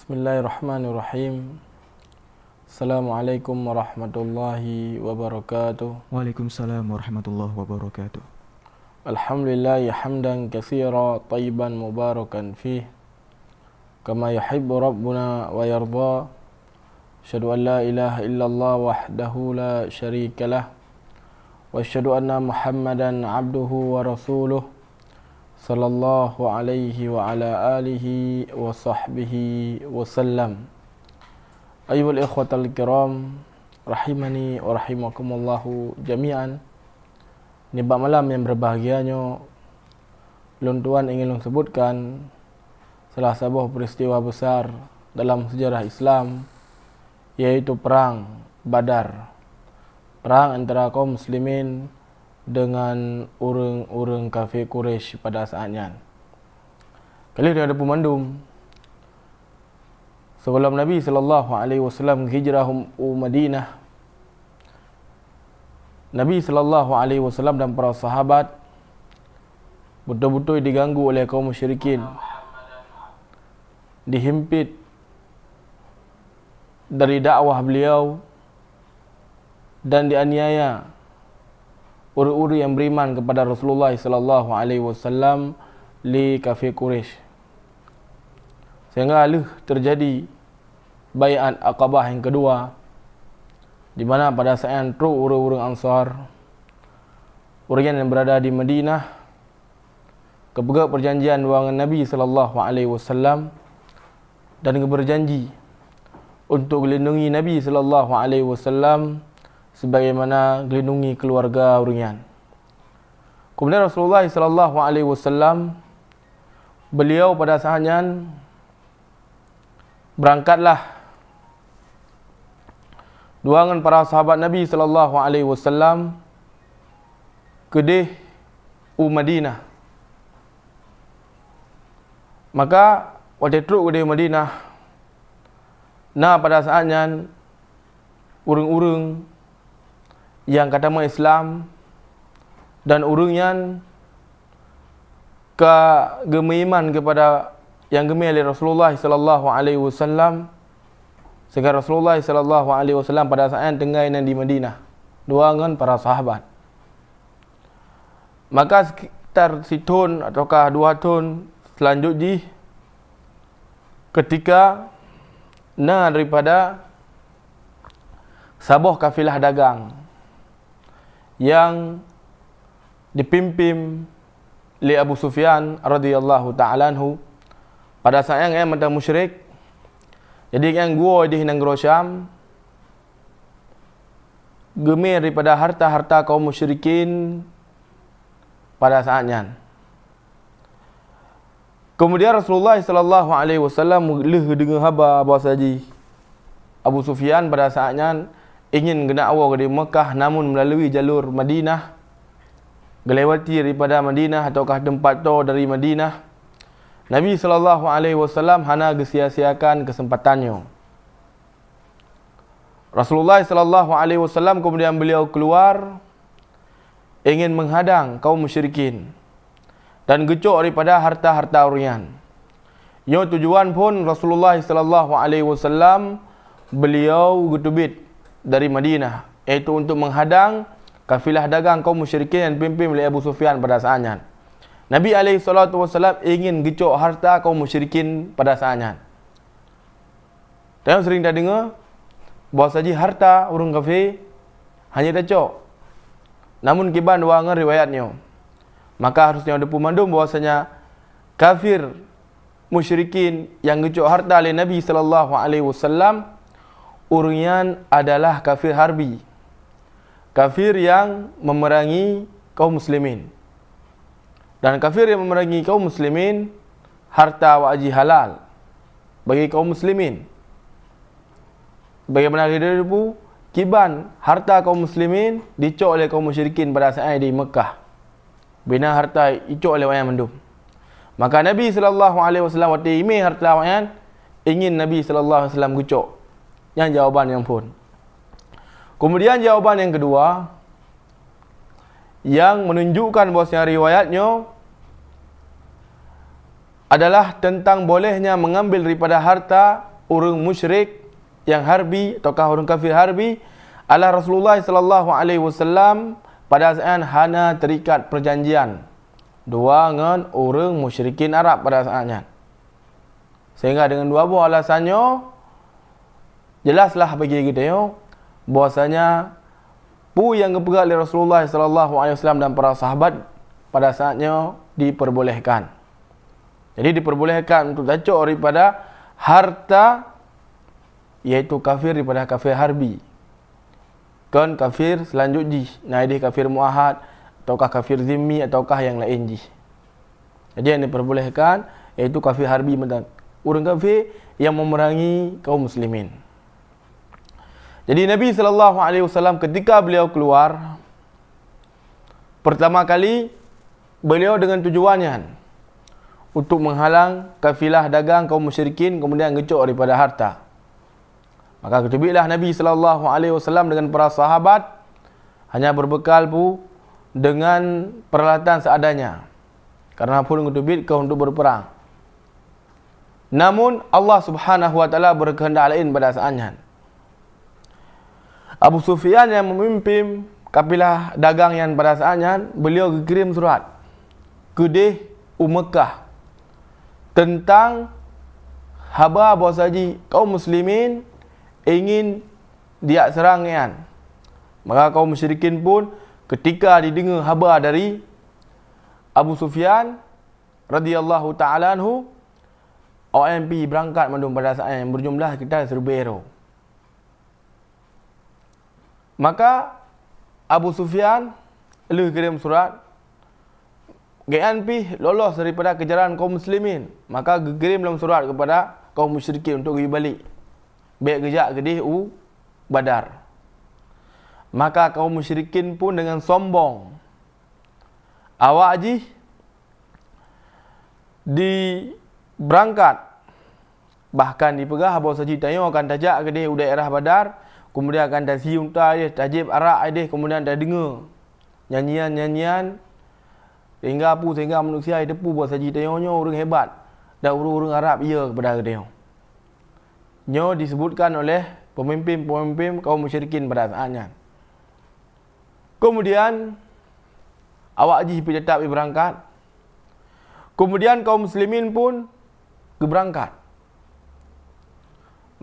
Bismillahirrahmanirrahim. Assalamualaikum warahmatullahi wabarakatuh. Waalaikumsalam warahmatullahi wabarakatuh. Alhamdulillah hamdan katsira tayyiban mubarakan fih kama yuhibbu rabbuna wa yarda. Asyhadu an la ilaha illallah wahdahu la syarikalah wa asyhadu anna Muhammadan abduhu wa rasuluh sallallahu alaihi wa ala alihi wa sahbihi wa sallam. Ayyuhal ikhwatal kiram, rahimani wa rahimakumullahu jami'an. Ni malam yang berbahagianya, Lun Tuan ingin lun sebutkan salah sebuah peristiwa besar dalam sejarah Islam, yaitu perang Badar. Perang antara kaum muslimin dengan orang-orang kafir Quraisy pada saatnya. Kali ini ada pemandum. Sebelum Nabi SAW hijrah Madinah, Nabi SAW dan para sahabat betul-betul diganggu oleh kaum musyrikin, dihimpit dari dakwah beliau dan dianiaya orang-orang yang beriman kepada Rasulullah SAW li kafir Quraisy. Sehingga terjadi bai'at Aqabah yang kedua, di mana pada saat itu orang-orang Ansar, orang yang berada di Madinah, kepegang perjanjian dengan Nabi SAW dan berjanji untuk melindungi Nabi SAW sebagaimana melindungi keluarga orangnya. Kemudian Rasulullah SAW, beliau pada saatnya berangkatlah dengan para sahabat Nabi SAW ke Madinah. Maka waktu itu ke Madinah, nah pada saatnya orang-orang yang kata Islam dan orang yang gemeiman kepada yang gemei oleh Rasulullah SAW, sehingga Rasulullah SAW pada saat tengah di Madinah dengan para sahabat. Maka sekitar setahun ataukah 2 tahun selanjutnya, ketika daripada sebuah kafilah dagang yang dipimpin oleh Abu Sufyan radhiyallahu ta'ala anhu, pada saat yang mantan musyrik. Jadi yang gua di negara Syam gemir daripada harta-harta kaum musyrikin pada saatnya. Kemudian Rasulullah SAW dengar khabar bahawasanya Abu Sufyan pada saatnya ingin kena awal ke Mekah, namun melalui jalur Madinah, melewati daripada Madinah ataukah tempat tu dari Madinah. Nabi SAW hana sia-siakan kesempatannya. Rasulullah SAW kemudian beliau keluar ingin menghadang kaum musyrikin dan gecok daripada harta-harta orang. Yang tujuan pun Rasulullah SAW beliau getubit dari Madinah, iaitu untuk menghadang kafilah dagang kaum musyrikin yang dipimpin oleh Abu Sufyan pada saatnya. Nabi SAW ingin gecok harta kaum musyrikin pada saatnya. Tengok sering dah dengar bahawasanya harta orang kafir hanya dicok, namun kiban wangan riwayatnya. Maka harusnya ada pemandum bahawasanya kafir musyrikin yang gecok harta oleh Nabi SAW, orangnya adalah kafir harbi, kafir yang memerangi kaum muslimin. Dan kafir yang memerangi kaum muslimin, harta wajib halal bagi kaum muslimin. Bagaimana dia dulu, kiban harta kaum muslimin dicok oleh kaum musyrikin pada saat di Mekah. Bina harta dicok oleh orang mendum. Maka Nabi SAW waktu ini harta orang ingin Nabi SAW gecok. Yang jawaban yang pun. Kemudian jawaban yang kedua, yang menunjukkan bahawasanya riwayatnya adalah tentang bolehnya mengambil daripada harta orang musyrik yang harbi ataukah orang kafir harbi adalah Rasulullah sallallahu alaihi wasallam pada saat hana terikat perjanjian dua dengan orang musyrikin Arab pada saatnya. Sehingga dengan dua buah alasannya jelaslah bagi kita bahwasanya pu yang kepegat oleh Rasulullah sallallahu alaihi wasallam dan para sahabat pada saatnya diperbolehkan. Jadi diperbolehkan untuk tacuk daripada harta, iaitu kafir daripada kafir harbi. Kan kafir selanjutnya, naidih kafir muahad ataukah kafir zimmi ataukah yang lain ji. Jadi yang diperbolehkan iaitu kafir harbi, orang kafir yang memerangi kaum muslimin. Jadi Nabi sallallahu alaihi wasallam ketika beliau keluar pertama kali, beliau dengan tujuannya untuk menghalang kafilah dagang kaum musyrikin kemudian ngecok daripada harta. Maka ketubiklah Nabi sallallahu alaihi wasallam dengan para sahabat hanya berbekal dengan peralatan seadanya. Karena pun ketubik untuk berperang. Namun Allah Subhanahu wa taala berkehendak lain pada saatnya. Abu Sufyan yang memimpin kafilah dagang yang pada saatnya, beliau kirim surat ke Mekah tentang khabar bahawasanya kaum muslimin ingin dia serangan. Maka kaum musyrikin pun ketika didengar khabar dari Abu Sufyan radhiyallahu taala anhu, OMP berangkat mandum pada saat yang berjumlah sekitar 1000 euro. Maka Abu Sufyan lalu kirim surat GNP lolos daripada kejaran kaum muslimin. Maka kirim dalam surat kepada kaum musyrikin untuk pergi balik. Baik kejap ke Badar. Maka kaum musyrikin pun dengan sombong, awak haji berangkat, bahkan dipegah bahawa saji tayo akan tajak ke dia daerah Badar, kemudian akan dasi unta dia, tajib arak dia, kemudian dah dengar nyanyian-nyanyian sehingga manusia depu bahawa saji tayo orang hebat dan orang Arab ia kepada dia. Nyo disebutkan oleh pemimpin-pemimpin kaum musyrikin pada saatnya. Kemudian awak haji tetap berangkat. Kemudian kaum muslimin pun berangkat.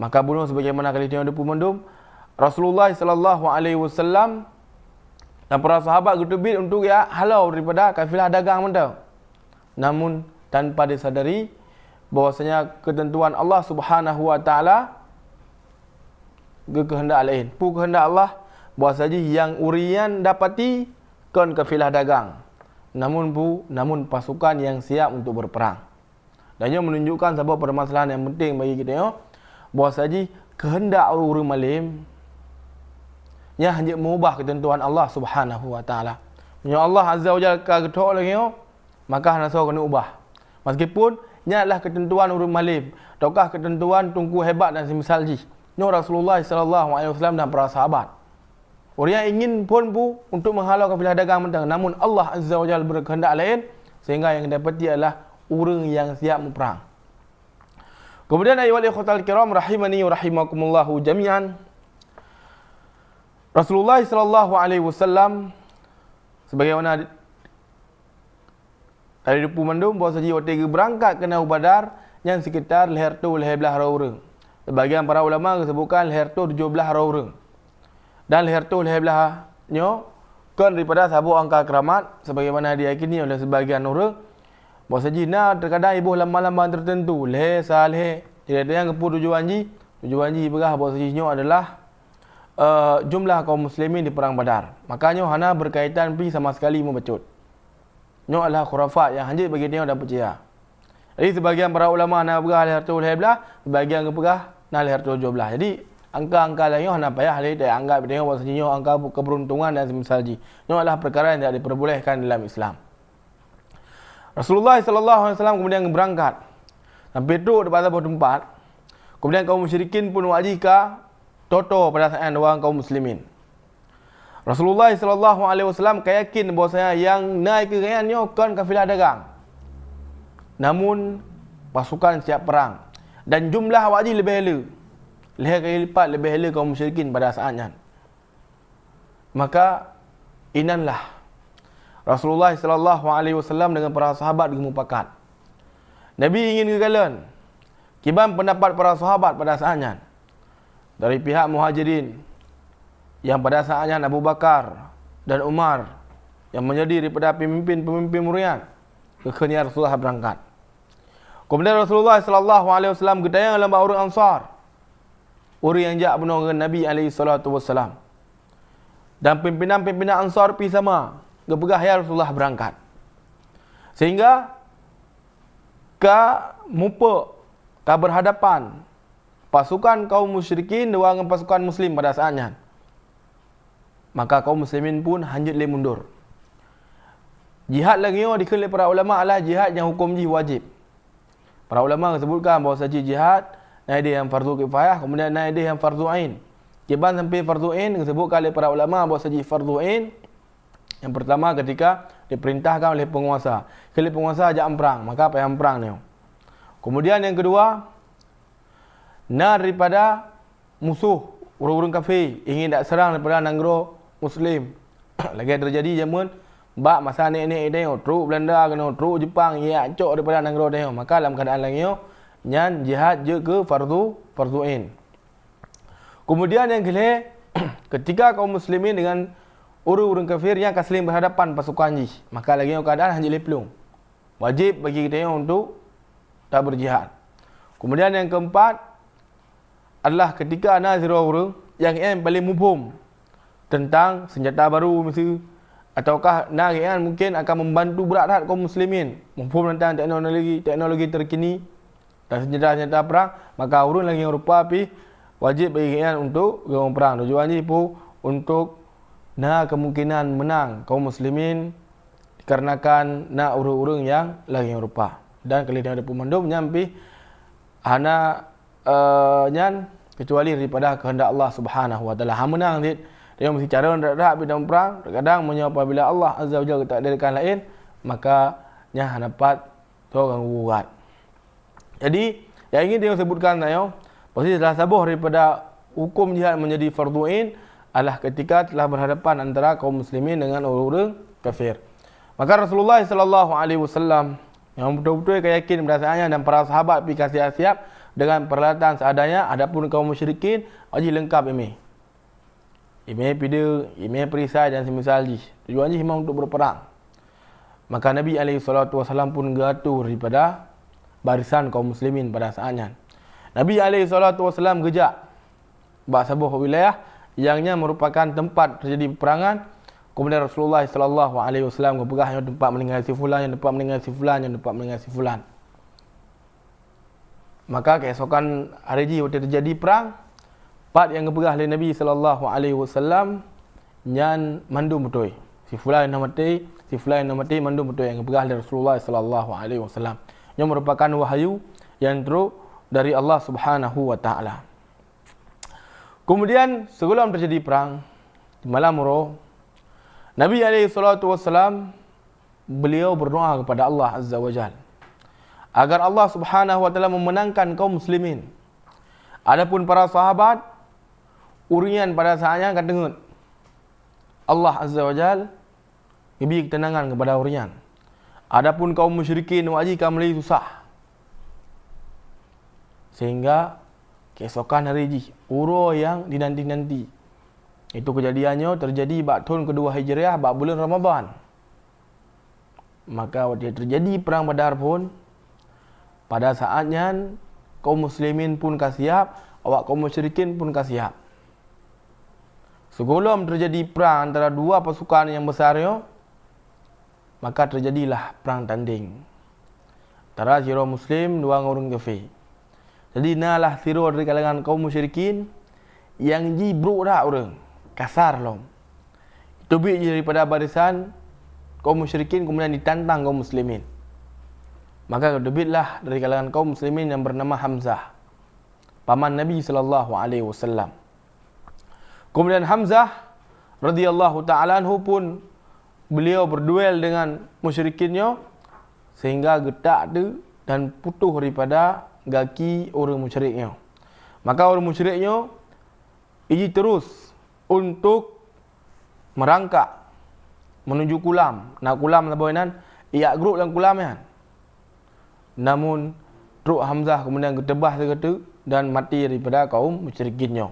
Maka bunuh sebagaimana kali tengok depu mandum, Rasulullah sallallahu alaihi wasallam dan para sahabat getubit untuk halau daripada kafilah dagang mentau. Namun tanpa disadari bahwasanya ketentuan Allah Subhanahu wa taala kehendak lain. Kehendak Allah bahwasanya yang urian dapati kan kafilah dagang. Namun pasukan yang siap untuk berperang. Dan ia menunjukkan sebuah permasalahan yang penting bagi kita bahwasanya kehendak orang malim nya hanya mengubah ketentuan Allah Subhanahu wa taala. Nya Allah Azza wa Jalla ketok lagi maka hana kena ubah. Meskipun nya adalah ketentuan orang malim ataukah ketentuan tungku hebat dan semisal ji. Nya Rasulullah sallallahu alaihi wasallam dan para sahabat. Orang yang ingin pun untuk menghalau kafilah dagang mentang, namun Allah Azza wa Jalla berkehendak lain sehingga yang dapati adalah orang yang siap berperang. Kemudian ayyuhal ikhwatal kiram rahimani wa rahimakumullahu jami'an. Rasulullah sallallahu alaihi wasallam sebagaimana dari depu mandum bahawa saji waktu berangkat ke Badar yang sekitar leher tu leher belah orang. Sebagian para ulama disebutkan leher tu 17 orang. Dan leher tu leher belahnya kan daripada sabuk angka keramat sebagaimana diyakini oleh sebagian orang bahawa saji terkadang ibuh lambang-lambang tertentu leher saleh tidak ada yang kepu tujuan ji berah bahawa sajinya adalah jumlah kaum muslimin di perang Badar. Makanya hana berkaitan pi sama sekali membecut. Nyo adalah khurafat yang hanya bagi dia dan percaya. Jadi sebagian para ulama nak berah leher tu leher belah, sebagian ke berah nak leher tu 17. Jadi angka-angka lainnya hana payah hari dia anggap dia bahawasanya angka keberuntungan dan semisal ji. Nyo adalah perkara yang tidak diperbolehkan dalam Islam. Rasulullah sallallahu alaihi wasallam kemudian berangkat. Sampai duduk di sebuah tempat. Kemudian kaum musyrikin pun wajika toto pada saat orang kaum muslimin. Rasulullah sallallahu alaihi wasallam yakin bahwasanya yang naik ke ganyannya kan kafilah dagang. Namun pasukan siap perang. dan jumlah awak haji lebih hela. Lihat kali lipat lebih hela kaum musyrikin pada saatnya. Maka inanlah Rasulullah sallallahu alaihi wasallam dengan para sahabat gemupakat. Nabi ingin kekalian kiban pendapat para sahabat pada saatnya. Dari pihak Muhajirin yang pada saatnya Abu Bakar dan Umar yang menjadi daripada pemimpin-pemimpin murian, kekhania Rasulullah berangkat. Kemudian Rasulullah sallallahu alaihi wasallam gedayang dalam orang Ansar. Orang yang jak benar dengan Nabi alaihi salatu wasallam. Dan pimpinan-pimpinan Ansar pi sama, gepegah ya Rasulullah berangkat. Sehingga ka berhadapan pasukan kaum musyrikin dengan pasukan muslim pada saatnya. Maka kaum muslimin pun hanjut le mundur. Jihad lagi yang dikenal para ulama adalah jihad yang hukum wajib. Para ulama sebutkan bahawa saja jihad ada yang fardu kifayah, kemudian ada yang fardu ain. Kiban sampai fardu ain disebutkan oleh para ulama bahawa saja fardu ain yang pertama ketika diperintahkan oleh penguasa. Kalau penguasa ajak perang, maka payah perang ni. Kemudian yang kedua, daripada musuh orang-orang kafir ingin nak serang daripada negara muslim. Lagi terjadi zaman bak masa nek-nek dia teruk Belanda kena teruk Jepang ia acok daripada negara dia. Maka dalam keadaan lagi nyan jihad je ke fardu ain. Kemudian yang kelih ketika kaum muslimin dengan orang-orang kafir yang akan saling berhadapan pasukan ji, maka lagi keadaan hanya leplung. Wajib bagi kita untuk tak berjihad. Kemudian yang keempat adalah ketika ada orang yang paling mubhum tentang senjata baru mesti ataukah yang mungkin akan membantu berat-berat kaum muslimin mubhum tentang teknologi terkini dan senjata-senjata perang, maka orang lagi yang rupa pi wajib bagi untuk orang perang. Tujuannya pun untuk kemungkinan menang kaum muslimin dikarenakan urung-urung yang lagi yang rupa. Dan kali dia ada pemandum nyampi hana nyan kecuali daripada kehendak Allah Subhanahu wa taala. Menang dia mesti cara dak bidang perang, kadang apabila Allah Azza wa Jalla takdirkan lain, maka nya dapat orang gugat. Jadi yang ingin dia sebutkan saya, pasti telah sabuh daripada hukum jihad menjadi fardu ain adalah ketika telah berhadapan antara kaum muslimin dengan orang-orang kafir. Maka Rasulullah sallallahu alaihi wasallam yang betul-betul yakin perasaannya dan para sahabat pi kasih siap dengan peralatan seadanya. Adapun kaum musyrikin haji lengkap ini. Ini pida, ini perisai dan semisal ji. Tujuannya memang untuk berperang. Maka Nabi alaihi salatu wasallam pun gatur daripada barisan kaum muslimin pada saatnya. Nabi alaihi salatu wasallam gejak bak sebuah wilayah yangnya merupakan tempat terjadi peperangan. Kemudian Rasulullah sallallahu alaihi wasallam berpegang tempat meninggal si fulan, yang tempat meninggal si fulan, yang tempat meninggal si fulan. Maka keesokan hari ji waktu terjadi perang, part yang berpegang oleh Nabi sallallahu alaihi wasallam nyan mandum betul. Si fulan yang mati, si fulan yang mati mandum betul yang berpegang oleh Rasulullah sallallahu alaihi wasallam. Yang merupakan wahyu yang turun dari Allah Subhanahu wa taala. Kemudian sebelum terjadi perang di malam Roh, Nabi SAW beliau berdoa kepada Allah Azza wa Jal agar Allah Subhanahu wa taala memenangkan kaum muslimin. Adapun para sahabat urian pada saatnya akan dengar Allah Azza wa Jal beri ketenangan kepada urian. Adapun kaum musyrikin wajib kamli susah. Sehingga keesokan hari ji uro yang dinanti-nanti. Itu kejadiannya terjadi bak tahun kedua Hijriah bak bulan Ramadan. Maka waktu terjadi perang Badar pun pada saatnya kaum muslimin pun kasiap, awak kaum musyrikin pun kasiap. Sebelum terjadi perang antara dua pasukan yang besarnya, maka terjadilah perang tanding antara siro muslim dua orang kafir. Jadi nalah siro dari kalangan kaum musyrikin yang jibruk dah orang kasar lom. Itu daripada barisan kaum musyrikin kemudian ditantang kaum muslimin. Maka debitlah dari kalangan kaum muslimin yang bernama Hamzah, paman Nabi sallallahu alaihi wasallam. Kemudian Hamzah radhiyallahu taala anhu pun beliau berduel dengan musyrikinnya sehingga getak tu dan putus daripada gaki orang musyriknya. Maka orang musyriknya iji terus untuk merangkak menuju kulam. Nah kulam lah boinan, ia grup dalam kulam kan. Namun truk Hamzah kemudian ketebah sekata dan mati daripada kaum musyrikinnya.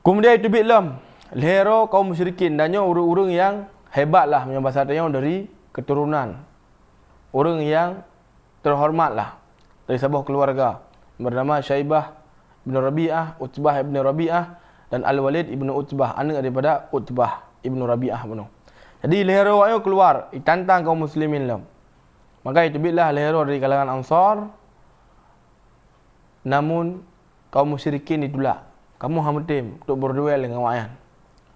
Kemudian itu bilam lehero kaum musyrikin dannya orang-orang yang hebatlah punya bahasa tanya dari keturunan. Orang yang terhormatlah dari sebuah keluarga bernama Syaibah bin Rabi'ah, Utbah bin Rabi'ah dan Al-Walid ibn Utbah, anak daripada Utbah ibn Rabi'ah bunuh. Jadi lehero ayo keluar ditantang kaum muslimin lah. Maka itu bilah lehero dari kalangan Ansar. Namun kaum musyrikin ditolak. Kamu hamutim untuk berduel dengan wayan.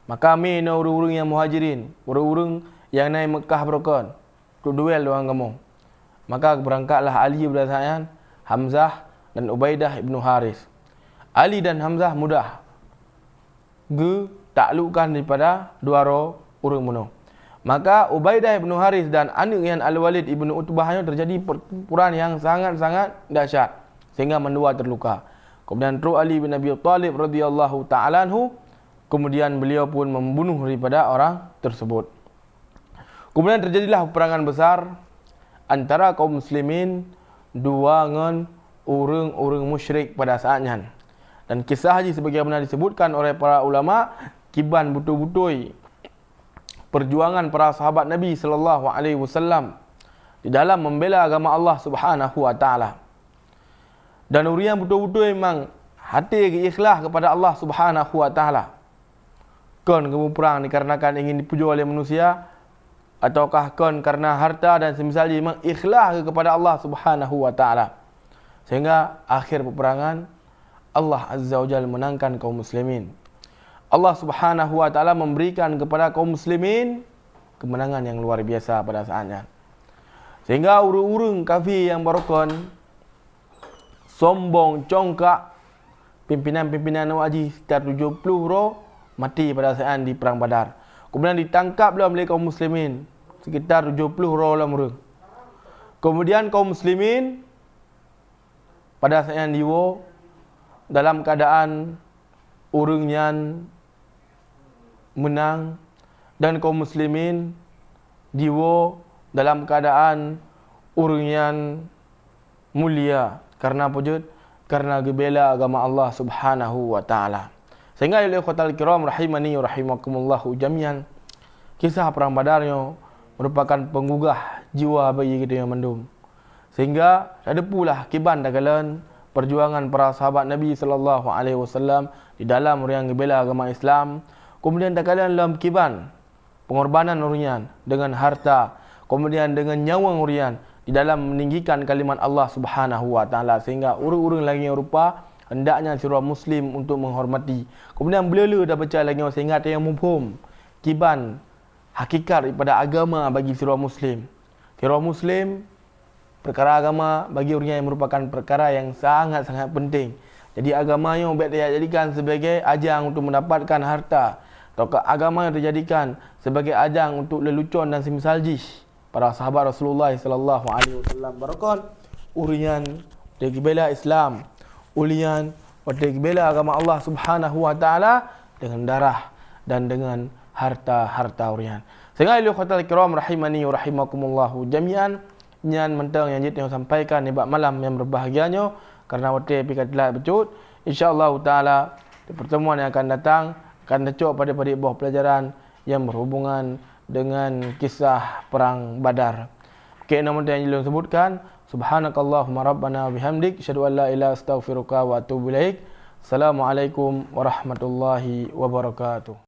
Maka kami ni orang-orang yang muhajirin, orang-orang yang naik Mekah berokon untuk duel dengan kamu. Maka berangkatlah Ali berdasarkan Hamzah dan Ubaidah ibn Haris. Ali dan Hamzah mudah taklukkan daripada dua orang bunuh. Maka Ubaidah ibn Haris dan anak yang Al-Walid ibn Utbah terjadi pertempuran yang sangat-sangat dahsyat sehingga mendua terluka. Kemudian terus Ali bin Abi Thalib radhiyallahu ta'ala anhu, kemudian beliau pun membunuh daripada orang tersebut. Kemudian terjadilah peperangan besar antara kaum muslimin dua dengan orang-orang musyrik pada saatnya. Dan kisah haji sebagaimana disebutkan oleh para ulama, kiban betul-betul perjuangan para sahabat Nabi sallallahu alaihi wasallam di dalam membela agama Allah Subhanahu wa taala. Dan orang yang betul-betul memang hati ikhlas kepada Allah Subhanahu wa taala. Kon kamu perang dikarenakan ingin dipuja oleh manusia ataukah kon karena harta dan semisalnya memang ikhlas kepada Allah Subhanahu wa taala. Sehingga akhir peperangan Allah Azza wa Jalla menangkan kaum muslimin. Allah Subhanahu wa taala memberikan kepada kaum muslimin kemenangan yang luar biasa pada saatnya. Sehingga urung-urung kafir yang berokon sombong, congkak, pimpinan-pimpinan haji sekitar 70 orang mati pada saat di perang Badar. Kemudian ditangkaplah oleh kaum muslimin sekitar 70 orang. Kemudian kaum muslimin pada saat yang diwo dalam keadaan urungnya menang dan kaum muslimin diwo dalam keadaan urungnya mulia. Karena apa jud? Karena gebela agama Allah Subhanahu wa taala. Sehingga ya ikhwatal kiram rahimani wa rahimakumullahu jami'an, kisah perang Badarnya merupakan penggugah jiwa bagi kita yang mendum. Sehingga ada pula kiban dagalan perjuangan para sahabat Nabi sallallahu alaihi wasallam di dalam yang gebela agama Islam. Kemudian dagalan dalam kiban pengorbanan urian dengan harta, kemudian dengan nyawa urian di dalam meninggikan kalimat Allah Subhanahu wa taala, sehingga urang-urang lagi yang rupa hendaknya seorang muslim untuk menghormati. Kemudian beliau dah baca lagi sehingga ada yang mufhum kiban hakikat daripada agama bagi seorang muslim. Seorang muslim, perkara agama bagi orang yang merupakan perkara yang sangat-sangat penting. Jadi agama yang baik dia jadikan sebagai ajang untuk mendapatkan harta, atau agama yang dijadikan sebagai ajang untuk lelucon dan semisal jih. Para sahabat Rasulullah sallallahu alaihi wasallam barakon urian dari bela Islam, ulian dari bela agama Allah Subhanahu wa taala dengan darah dan dengan harta-harta urian. Sehingga ilmu khatal kiram rahimani wa rahimakumullahu jami'an, nyan mentang yang kita sampaikan di malam yang berbahagianya karena waktu pikat telah becut. Insya-Allah taala di pertemuan yang akan datang akan dicok pada buah pelajaran yang berhubungan dengan kisah perang Badar. Okey, nama yang Jilun sebutkan, subhanakallahumma rabbana bihamdik, asyhadu an la ilaha illa anta astaghfiruka wa atubu ilaik. Assalamualaikum warahmatullahi wabarakatuh.